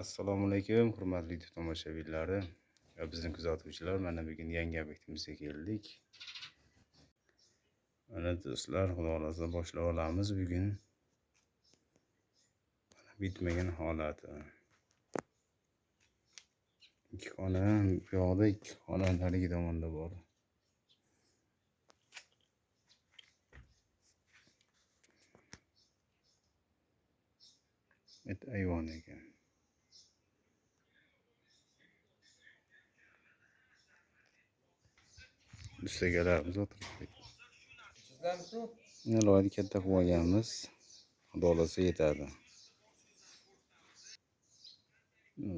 Assalomu alaykum, hurmatli YouTube tomoshabinlari va bizni kuzatuvchilar. Mana bugun yangi obyektimizga keldik. Mana do'stlar, xudo xolasa boshlab olamiz bugun. Mana bitmagan holati. Ikki xona bu yoqda, ikki xona narigi tomonda bor. Bitta ayvon ekan. Ustagalarimiz o'tiribdi. Iloyini katta qilib olganmiz. Xudo xolasa yetadi.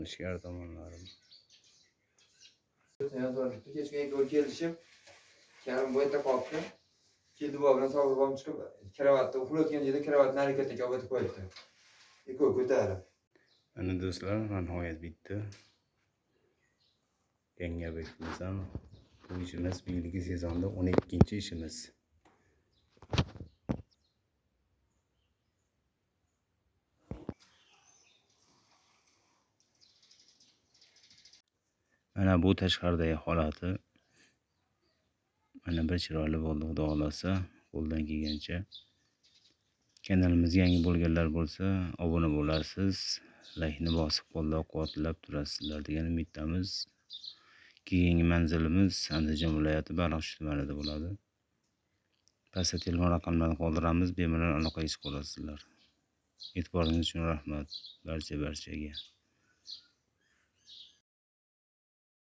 Ichkari tomonlari. Kechga kelishib, karim bo'yda qoldi. Keldi bilan Sobir bobom chiqib, kravatda uxlayotgan joyda kravatni harakatga olib o'tib qo'yibdi. Ko'tarib. Mana do'stlar, nihoyat bitdi. Yangi obyektimiz ham bu ishimiz bu yilgi sezonda 12-ishimiz. Mana bu tashqaridagi holati. Mana bir chiroyli bo'ldi, xudo xolasa, qo'ldan kelgancha. Kanalimizga yangi bo'lganlar bo'lsa, obuna bo'lasiz, laykni bosib qo'llab-quvvatlab turasizlar degan umiddamiz. Keyingi manzilimiz Andijon viloyati Baliqchi tumanida bo'ladi. Pastda telefon raqamlarini qoldiramiz, bemalol aloqaga chiqa olasizlar. E'tiboringiz uchun rahmat barchaga.